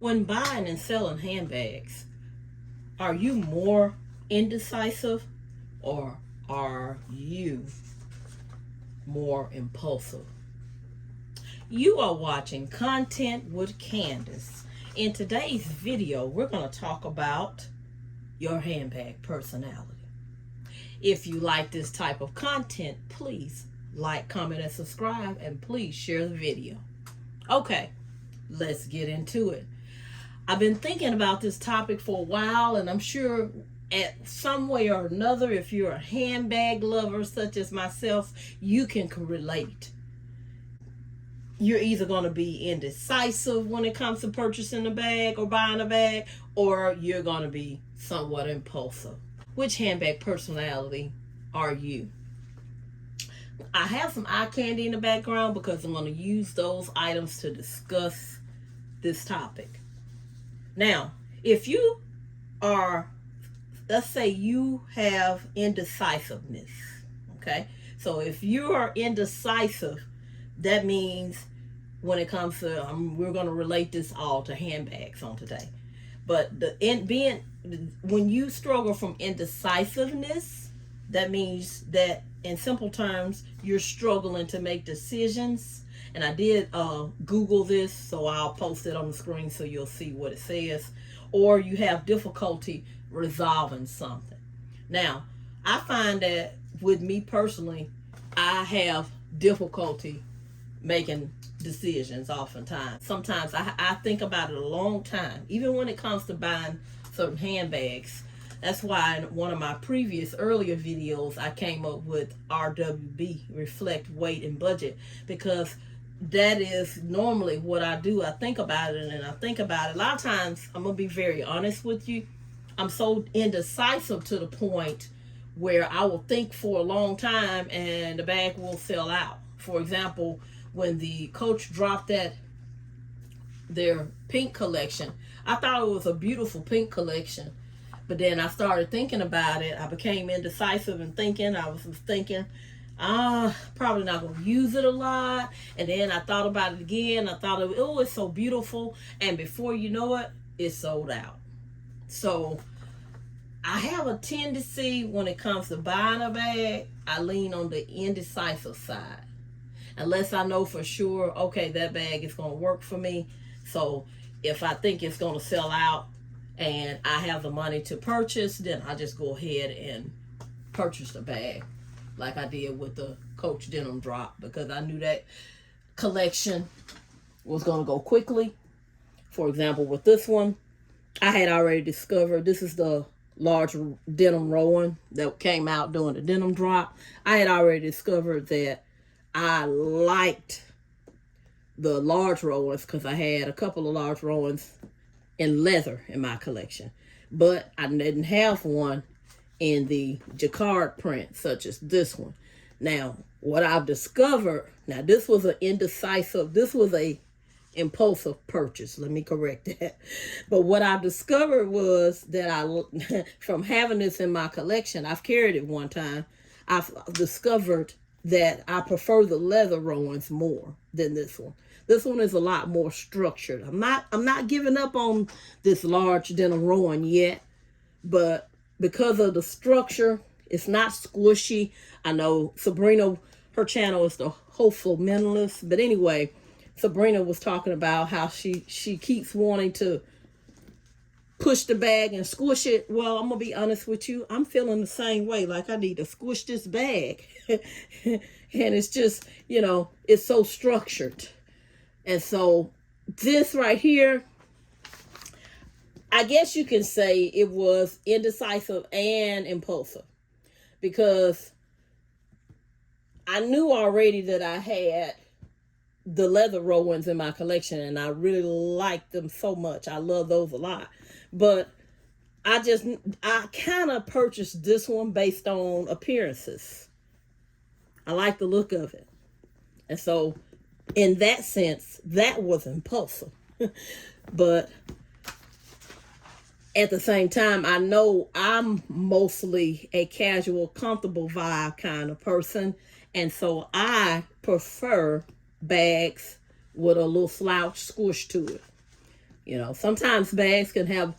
When buying and selling handbags, are you more indecisive or are you more impulsive? You are watching Content with Candace. In today's video, we're going to talk about your handbag personality. If you like this type of content, please like, comment, and subscribe, and please share the video. Okay, let's get into it. I've been thinking about this topic for a while, and I'm sure at some way or another, if you're a handbag lover such as myself, you can relate. You're either going to be indecisive when it comes to purchasing a bag or buying a bag, or you're going to be somewhat impulsive. Which handbag personality are you? I have some eye candy in the background because I'm going to use those items to discuss this topic. Now, if you are, let's say you have indecisiveness, okay? So if you are indecisive, that means when it comes to, we're going to relate this all to handbags on today. But when you struggle from indecisiveness, that means that in simple terms, you're struggling to make decisions. And I did Google this, so I'll post it on the screen so you'll see what it says. Or you have difficulty resolving something. Now, I find that with me personally, I have difficulty making decisions oftentimes. Sometimes I think about it a long time, even when it comes to buying certain handbags. That's why in one of my earlier videos, I came up with RWB, reflect, weight, and budget, because that is normally what I do. I think about it and I think about it. A lot of times, I'm going to be very honest with you, I'm so indecisive to the point where I will think for a long time and the bag will sell out. For example, when the Coach dropped their pink collection, I thought it was a beautiful pink collection. But then I started thinking about it. I became indecisive and thinking. I was thinking, probably not going to use it a lot. And then I thought about it again. I thought, it's so beautiful. And before you know it, it's sold out. So I have a tendency when it comes to buying a bag, I lean on the indecisive side. Unless I know for sure, okay, that bag is going to work for me. So if I think it's going to sell out and I have the money to purchase, then I just go ahead and purchase the bag like I did with the Coach denim drop, because I knew that collection was going to go quickly. For example, with this one, I had already discovered this is the large denim Rowan that came out during the denim drop. I had already discovered that I liked the large Rowans because I had a couple of large Rowans in leather in my collection. But I didn't have one in the jacquard print such as this one. Now, what I've discovered, now this was a impulsive purchase. Let me correct that. But what I've discovered was that from having this in my collection, I've carried it one time, I've discovered that I prefer the leather Rowans more than this one. This one is a lot more structured. I'm not giving up on this large denim Rowan yet, but because of the structure, it's not squishy. I know Sabrina, her channel is the Hopeful Minimalist, but anyway, Sabrina was talking about how she keeps wanting to push the bag and squish it. Well, I'm going to be honest with you. I'm feeling the same way. Like I need to squish this bag. And it's just, it's so structured. And so this right here, I guess you can say it was indecisive and impulsive, because I knew already that I had the leather Rowans in my collection and I really liked them so much. I love those a lot. But I kind of purchased this one based on appearances. I like the look of it. And so in that sense, that was impulsive. But at the same time, I know I'm mostly a casual, comfortable vibe kind of person. And so I prefer bags with a little slouch squish to it. You know, sometimes bags can have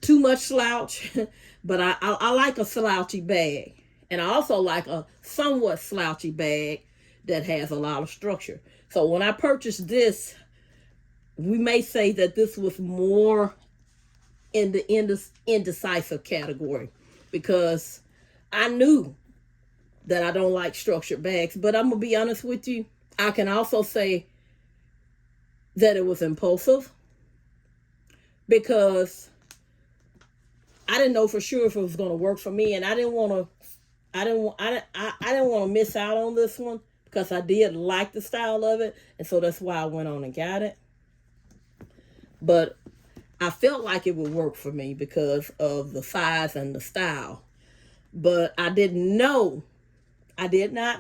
too much slouch, but I like a slouchy bag. And I also like a somewhat slouchy bag that has a lot of structure. So when I purchased this, we may say that this was more in the indecisive category, because I knew that I don't like structured bags. But I'm going to be honest with you, I can also say that it was impulsive, because I didn't know for sure if it was going to work for me, and I didn't want to miss out on this one, because I did like the style of it, and so that's why I went on and got it. But I felt like it would work for me because of the size and the style. But I did not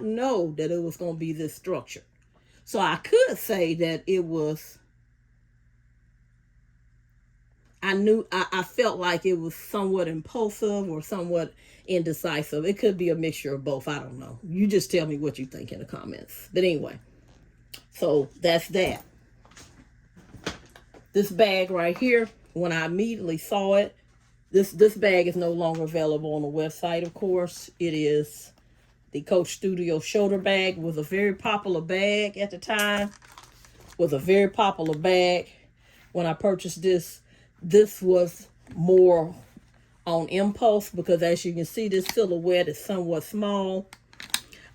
know that it was going to be this structure. So I could say that it was, I felt like it was somewhat impulsive or somewhat indecisive. It could be a mixture of both. I don't know. You just tell me what you think in the comments. But anyway, so that's that. This bag right here, when I immediately saw it, this bag is no longer available on the website, of course. It is the Coach Studio shoulder bag. Was a very popular bag at the time. Was a very popular bag. When I purchased this was more on impulse, because as you can see, this silhouette is somewhat small.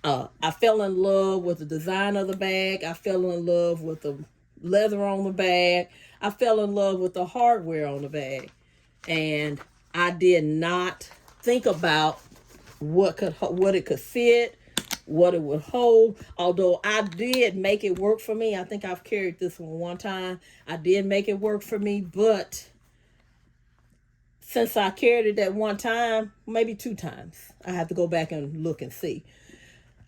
I fell in love with the design of the bag. I fell in love with the leather on the bag. I fell in love with the hardware on the bag. And I did not think about what it could fit, what it would hold. Although I did make it work for me. I think I've carried this one time. I did make it work for me, but since I carried it that one time, maybe two times, I have to go back and look and see,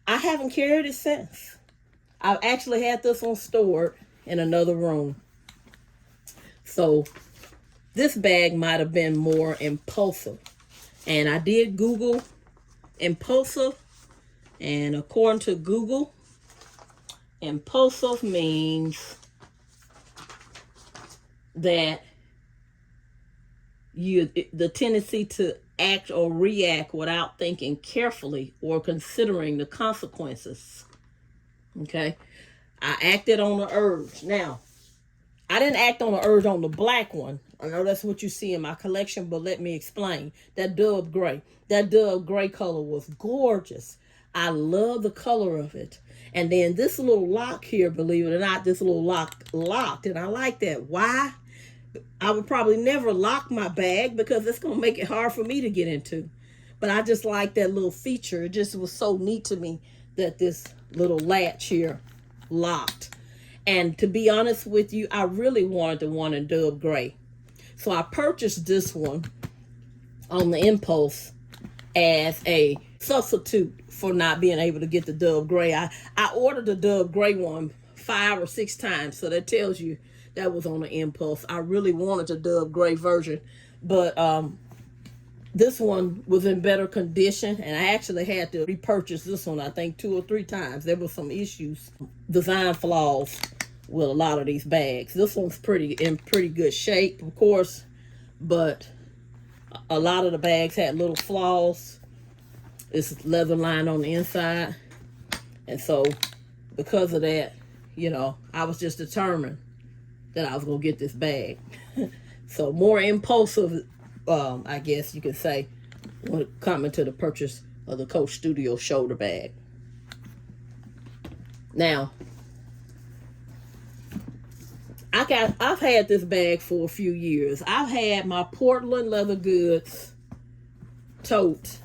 I haven't carried it since. I've actually had this one stored in another room. So this bag might have been more impulsive. And I did Google impulsive. And according to Google, impulsive means that the tendency to act or react without thinking carefully or considering the consequences. Okay? I acted on the urge. Now, I didn't act on the urge on the black one. I know that's what you see in my collection, but let me explain. That dove gray. That dove gray color was gorgeous. I love the color of it. And then this little lock here, believe it or not, this little lock locked. And I like that. Why? I would probably never lock my bag because it's going to make it hard for me to get into. But I just like that little feature. It just was so neat to me that this little latch here locked. And to be honest with you, I really wanted the one in dove gray. So I purchased this one on the impulse as a substitute for not being able to get the dove gray. I ordered the dove gray one 5 or 6 times. So that tells you that was on the impulse. I really wanted the dove gray version, but this one was in better condition, and I actually had to repurchase this one, I think 2 or 3 times. There were some issues, design flaws with a lot of these bags. This one's in pretty good shape, of course, but a lot of the bags had little flaws. It's leather lined on the inside, and so because of that, you know, I was just determined that I was gonna get this bag. So more impulsive, I guess you could say, when it coming to the purchase of the Coach Studio shoulder bag. Now, I've had this bag for a few years. I've had my Portland leather goods tote.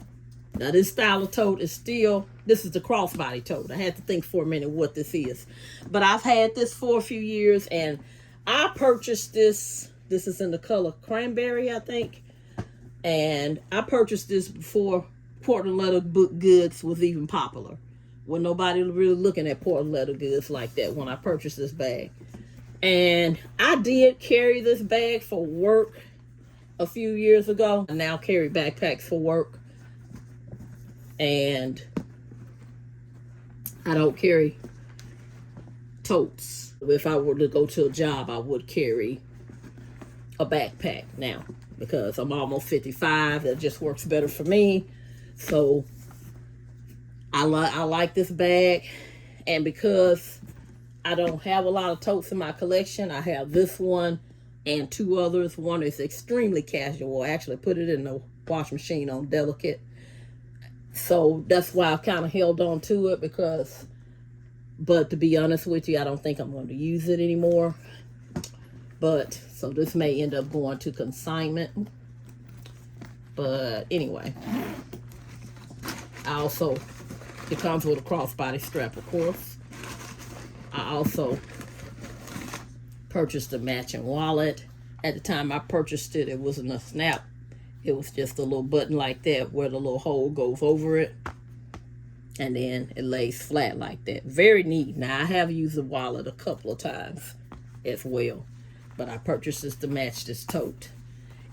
Now this style of tote is still, this is the crossbody tote. I had to think for a minute what this is. But I've had this for a few years, and I purchased this. This is in the color cranberry, I think. And I purchased this before Portland leather goods was even popular. When nobody was really looking at Portland leather goods like that when I purchased this bag. And I did carry this bag for work a few years ago. I now carry backpacks for work. And I don't carry totes. If I were to go to a job, I would carry a backpack now because I'm almost 55. That just works better for me. So I like this bag, and because I don't have a lot of totes in my collection, I have this one and two others. One is extremely casual. I actually put it in the wash machine on delicate. So that's why I kind of held on to it but to be honest with you, I don't think I'm going to use it anymore. But, so this may end up going to consignment. But anyway, it comes with a crossbody strap, of course. I also purchased a matching wallet. At the time I purchased it, it wasn't a snap. It was just a little button like that where the little hole goes over it. And then it lays flat like that. Very neat. Now, I have used the wallet a couple of times as well. But I purchased this to match this tote.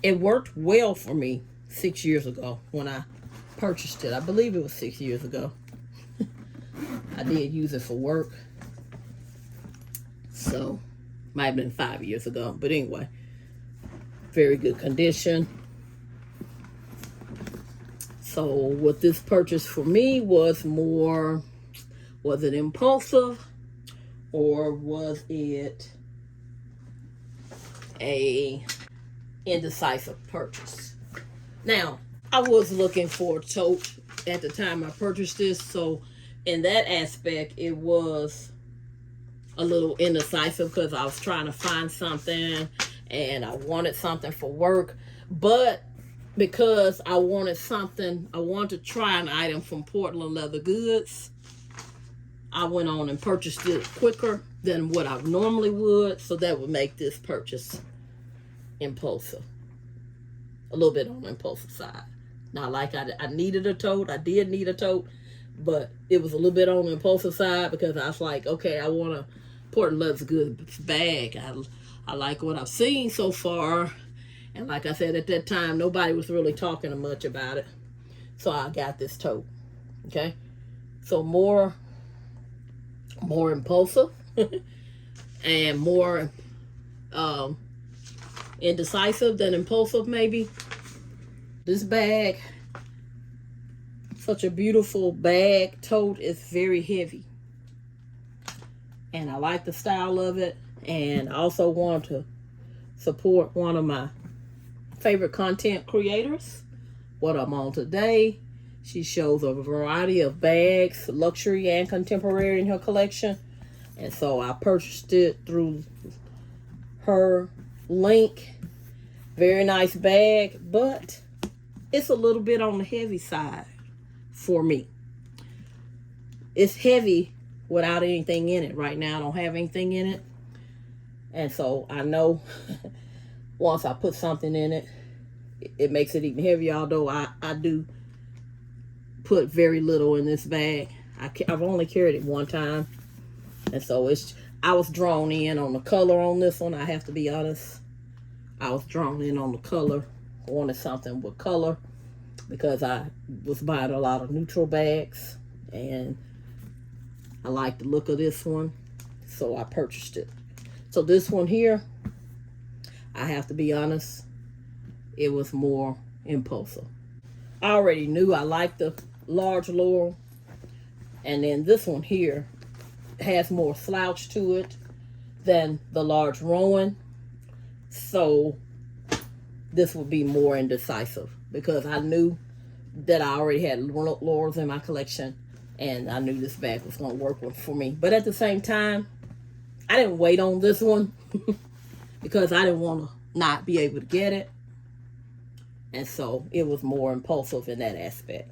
It worked well for me 6 years ago when I purchased it. I believe it was 6 years ago. I did use it for work. So, might have been 5 years ago. But anyway, very good condition. So what this purchase for me was it impulsive or was it a indecisive purchase? Now, I was looking for a tote at the time I purchased this, so in that aspect, it was a little indecisive because I was trying to find something and I wanted something for work, but because I wanted to try an item from Portland Leather Goods, I went on and purchased it quicker than what I normally would, so that would make this purchase impulsive. A little bit on the impulsive side. Not like I needed a tote. I did need a tote, but it was a little bit on the impulsive side because I was like, okay, I want a Portland Leather Goods bag. I like what I've seen so far. And like I said, at that time, nobody was really talking much about it. So I got this tote. Okay? So more impulsive and more indecisive than impulsive, maybe. This bag, such a beautiful bag, tote, is very heavy. And I like the style of it. And I also want to support one of my favorite content creators, what I'm on today. She shows a variety of bags, luxury and contemporary, in her collection, and so I purchased it through her link. Very nice bag, but it's a little bit on the heavy side for me. It's heavy without anything in it. Right now I don't have anything in it, and so I know once I put something in it, it makes it even heavier, although I do put very little in this bag. I've only carried it one time, and so I was drawn in on the color on this one. I have to be honest. I was drawn in on the color. I wanted something with color because I was buying a lot of neutral bags, and I like the look of this one, so I purchased it. So this one here, I have to be honest, it was more impulsive. I already knew I liked the large Laurel, and then this one here has more slouch to it than the large Rowan, so this would be more indecisive because I knew that I already had Laurels in my collection, and I knew this bag was going to work for me. But at the same time, I didn't wait on this one because I didn't want to not be able to get it. And so it was more impulsive in that aspect.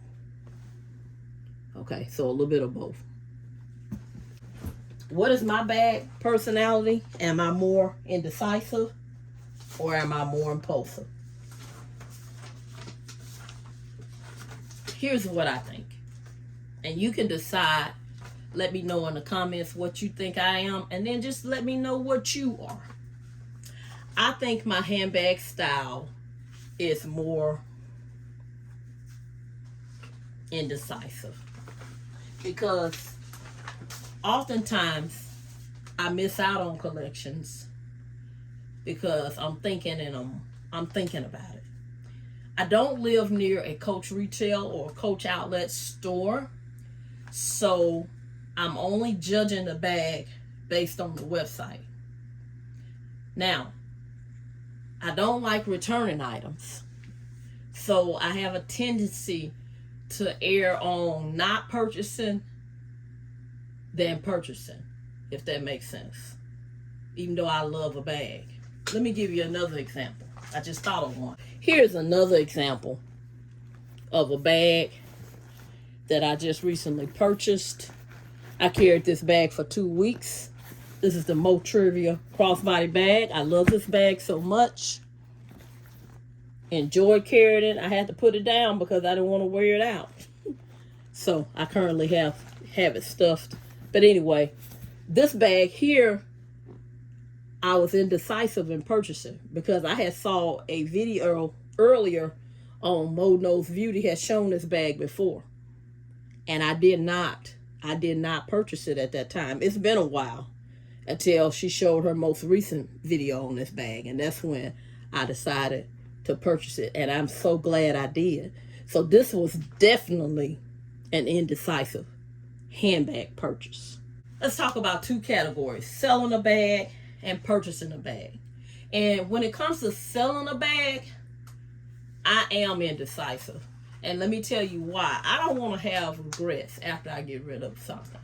Okay, so a little bit of both. What is my bag personality? Am I more indecisive or am I more impulsive? Here's what I think. And you can decide. Let me know in the comments what you think I am, and then just let me know what you are. I think my handbag style is more indecisive because oftentimes I miss out on collections because I'm thinking and I'm thinking about it. I don't live near a Coach retail or Coach outlet store, so I'm only judging the bag based on the website. Now, I don't like returning items, so I have a tendency to err on not purchasing than purchasing, if that makes sense, even though I love a bag. Let me give you another example. I just thought of one. Here's another example of a bag that I just recently purchased. I carried this bag for 2 weeks. This is the Mo Trivia crossbody bag. I love this bag so much. Enjoyed carrying it. I had to put it down because I didn't want to wear it out. So I currently have it stuffed. But anyway, this bag here, I was indecisive in purchasing because I had saw a video earlier on Mo Knows Beauty had shown this bag before. And I did not purchase it at that time. It's been a while until she showed her most recent video on this bag. And that's when I decided to purchase it. And I'm so glad I did. So this was definitely an indecisive handbag purchase. Let's talk about two categories: selling a bag and purchasing a bag. And when it comes to selling a bag, I am indecisive. And let me tell you why. I don't want to have regrets after I get rid of something.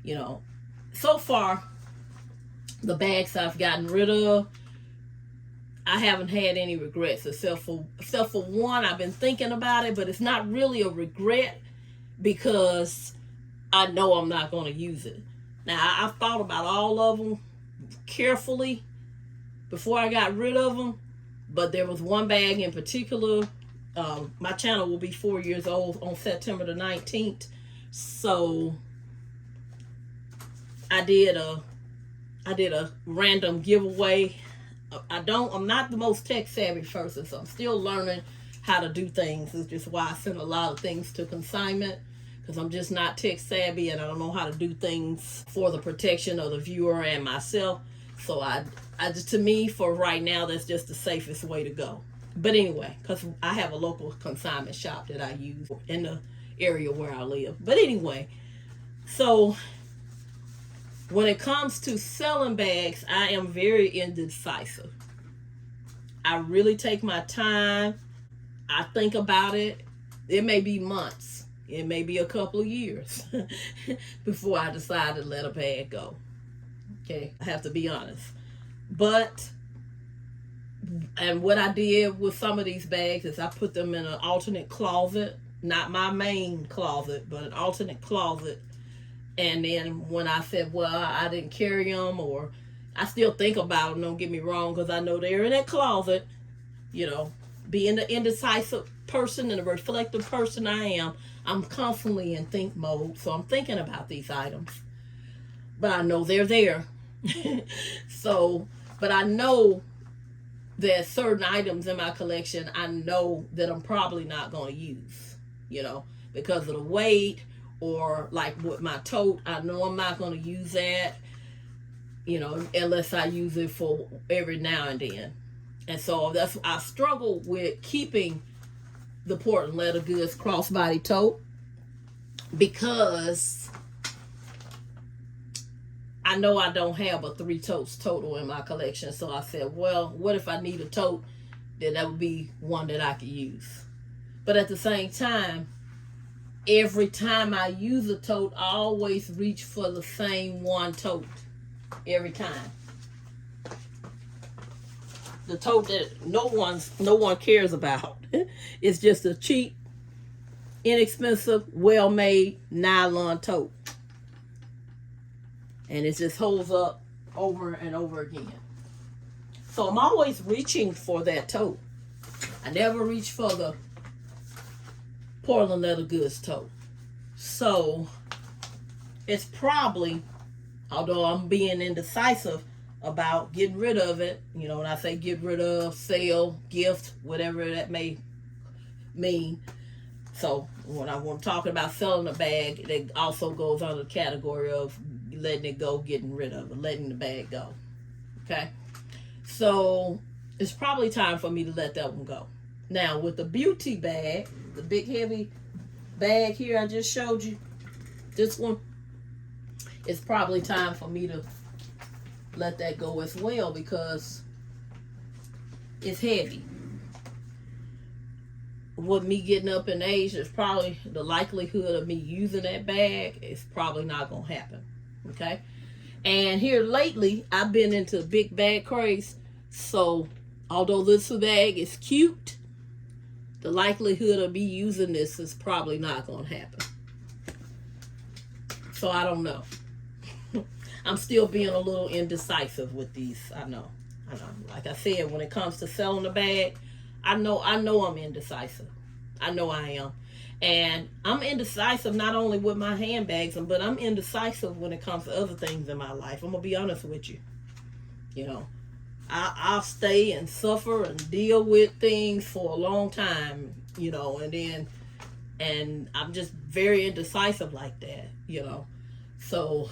You know, so far, the bags I've gotten rid of, I haven't had any regrets except for one. I've been thinking about it, but it's not really a regret because I know I'm not going to use it. Now, I've thought about all of them carefully before I got rid of them, but there was one bag in particular. My channel will be 4 years old on September the 19th, so I did a random giveaway. I'm not the most tech savvy person, so I'm still learning how to do things. It's just why I send a lot of things to consignment, because I'm just not tech savvy and I don't know how to do things for the protection of the viewer and myself. So I just, to me, for right now, that's just the safest way to go. But anyway, because I have a local consignment shop that I use in the area where I live. But anyway, so when it comes to selling bags, I am very indecisive. I really take my time. I think about it. It may be months. It may be a couple of years before I decide to let a bag go. Okay, I have to be honest. But, and what I did with some of these bags is I put them in an alternate closet. Not my main closet, but an alternate closet. And then when I said, well, I didn't carry them, or I still think about them, don't get me wrong, because I know they're in that closet, you know, being the indecisive person and the reflective person I am, I'm constantly in think mode. So I'm thinking about these items, but I know they're there. So, but I know that certain items in my collection, I know that I'm probably not going to use, you know, because of the weight, or like with my tote, I know I'm not going to use that, you know, unless I use it for every now and then. And so I struggle with keeping the Portland Leather Goods crossbody tote because I know I don't have a 3 totes total in my collection. So I said, well, what if I need a tote? Then that would be one that I could use. But at the same time, every time I use a tote, I always reach for the same one tote. Every time. The tote that no one cares about. It's just a cheap, inexpensive, well-made nylon tote. And it just holds up over and over again. So I'm always reaching for that tote. I never reach for the Portland Leather Goods tote. So it's probably, although I'm being indecisive about getting rid of it, you know, when I say get rid of, sell, gift, whatever that may mean. So when I'm talking about selling a bag, it also goes under the category of letting it go, getting rid of it, letting the bag go. Okay. So it's probably time for me to let that one go. Now with the beauty bag, the big heavy bag here I just showed you, this one, it's probably time for me to let that go as well because it's heavy. With me getting up in age, it's probably the likelihood of me using that bag is probably not going to happen. Okay? And here lately, I've been into big bag craze. So, although this bag is cute, the likelihood of me using this is probably not going to happen. So, I don't know. I'm still being a little indecisive with these. I know. Like I said, when it comes to selling the bag, I know I'm indecisive. I know I am. And I'm indecisive not only with my handbags, but I'm indecisive when it comes to other things in my life. I'm going to be honest with you. You know, I'll stay and suffer and deal with things for a long time, you know, and I'm just very indecisive like that, you know. So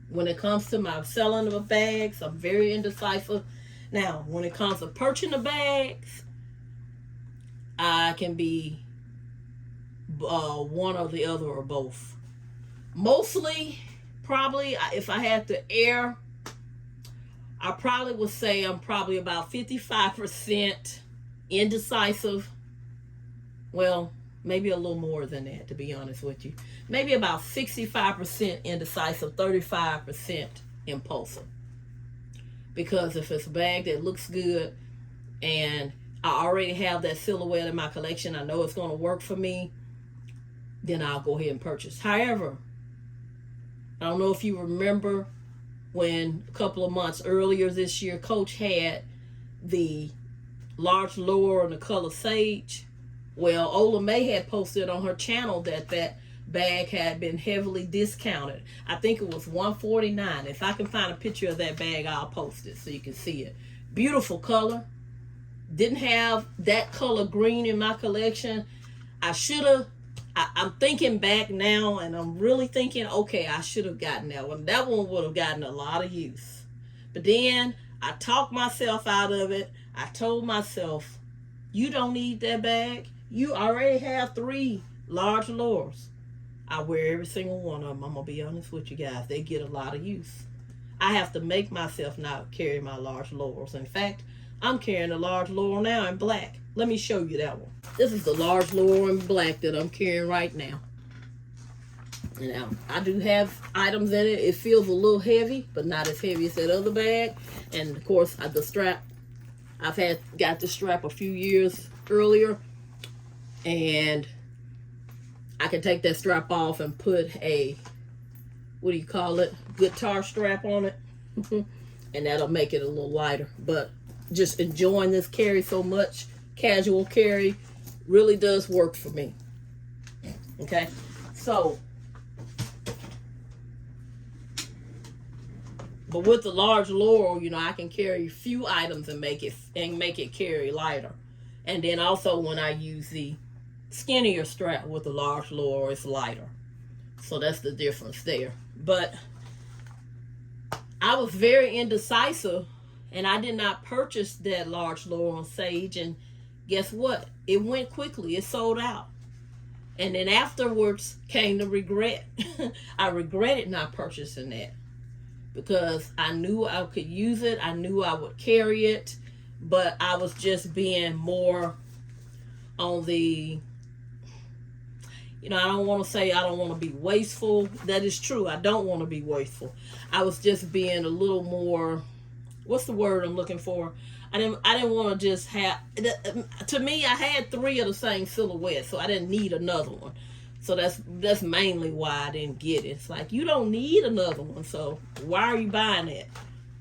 when it comes to my selling of bags, I'm very indecisive. Now, when it comes to purchasing the bags, I can be one or the other or both. Mostly, probably, if I had to err, I probably would say I'm probably about 55% indecisive. Well, maybe a little more than that, to be honest with you. Maybe about 65% indecisive, 35% impulsive. Because if it's a bag that looks good and I already have that silhouette in my collection, I know it's going to work for me, then I'll go ahead and purchase. However, I don't know if you remember when a couple of months earlier this year, Coach had the large lower in the color sage. Well, Ola May had posted on her channel that bag had been heavily discounted. I think it was $149. If I can find a picture of that bag, I'll post it so you can see it. Beautiful color. Didn't have that color green in my collection. I should have. I'm thinking back now, and I'm really thinking, okay, I should have gotten that one. That one would have gotten a lot of use. But then I talked myself out of it. I told myself, you don't need that bag. You already have 3 large lures. I wear every single one of them. I'm going to be honest with you guys. They get a lot of use. I have to make myself not carry my large lures. In fact, I'm carrying a large lure now in black. Let me show you that one. This is the large lure in black that I'm carrying right now. Now, I do have items in it. It feels a little heavy, but not as heavy as that other bag. And of course, the strap, got the strap a few years earlier. And I can take that strap off and put a, what do you call it? Guitar strap on it. And that'll make it a little lighter. But just enjoying this carry so much, casual carry, really does work for me. Okay, so, but with the large Laurel, you know, I can carry a few items and make it carry lighter. And then also when I use the skinnier strap with the large Laurel, it's lighter. So that's the difference there. But I was very indecisive, and I did not purchase that large Laurel Sage, and guess what? It went quickly. It sold out. And then afterwards came the regret. I regretted not purchasing that because I knew I could use it. I knew I would carry it, but I was just being more on the, you know, I don't want to be wasteful. That is true. I don't want to be wasteful. I was just being a little more, what's the word I'm looking for? I didn't want to just have, to me, I had 3 of the same silhouette, so I didn't need another one. So that's mainly why I didn't get it. It's like, you don't need another one, so why are you buying it?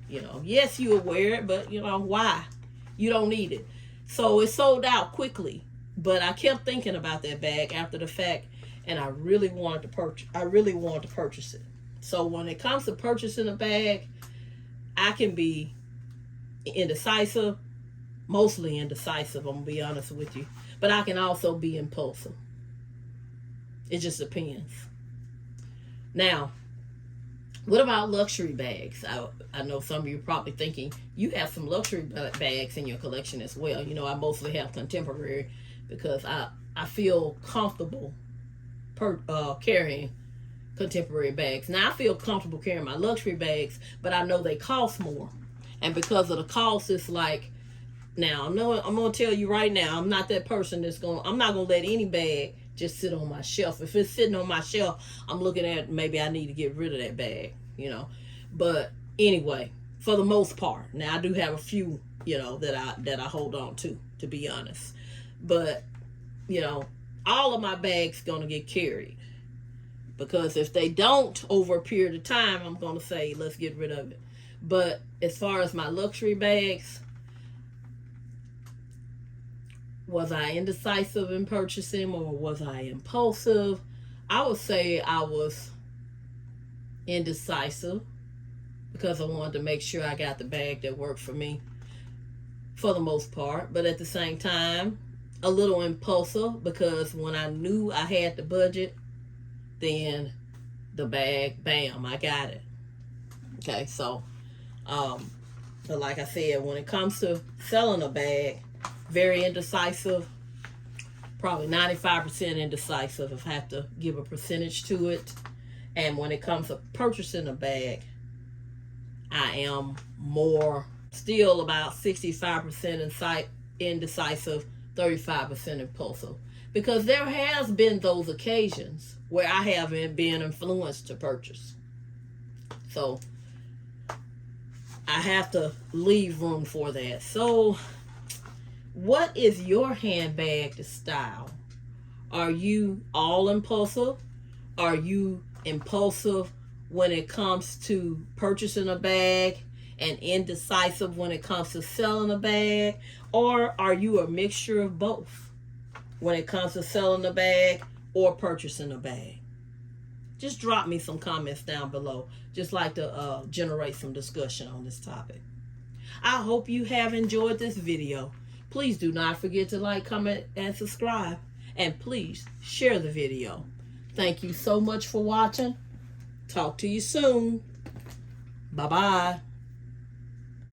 You know, yes, you'll wear it, but, you know, why? You don't need it. So it sold out quickly, but I kept thinking about that bag after the fact, and I really wanted to purchase it. So when it comes to purchasing a bag, I can be indecisive, mostly indecisive, I'm gonna be honest with you, but I can also be impulsive. It just depends. Now, What about luxury bags? I know some of you are probably thinking you have some luxury bags in your collection as well. You know, I mostly have contemporary because I feel comfortable carrying contemporary bags. Now I feel comfortable carrying my luxury bags, but I know they cost more, and because of the cost, it's like, now I'm gonna tell you right now, I'm not that person I'm not gonna let any bag just sit on my shelf. If it's sitting on my shelf, I'm looking at, maybe I need to get rid of that bag, you know. But anyway, for the most part, now I do have a few, you know, that I hold on to be honest. But you know, all of my bags gonna get carried, because if they don't over a period of time, I'm gonna say let's get rid of it. But as far as my luxury bags, was I indecisive in purchasing, or was I impulsive? I would say I was indecisive because I wanted to make sure I got the bag that worked for me for the most part. But at the same time, a little impulsive, because when I knew I had the budget, then the bag, bam, I got it. Okay, so, but like I said, when it comes to selling a bag, very indecisive, probably 95% indecisive if I have to give a percentage to it. And when it comes to purchasing a bag, I am more, still about 65% indecisive, 35% impulsive. Because there has been those occasions where I haven't been influenced to purchase. So I have to leave room for that. So what is your handbag style? Are you all impulsive? Are you impulsive when it comes to purchasing a bag and indecisive when it comes to selling a bag? Or are you a mixture of both when it comes to selling a bag or purchasing a bag? Just drop me some comments down below. Just like to generate some discussion on this topic. I hope you have enjoyed this video. Please do not forget to like, comment, and subscribe. And please share the video. Thank you so much for watching. Talk to you soon. Bye-bye.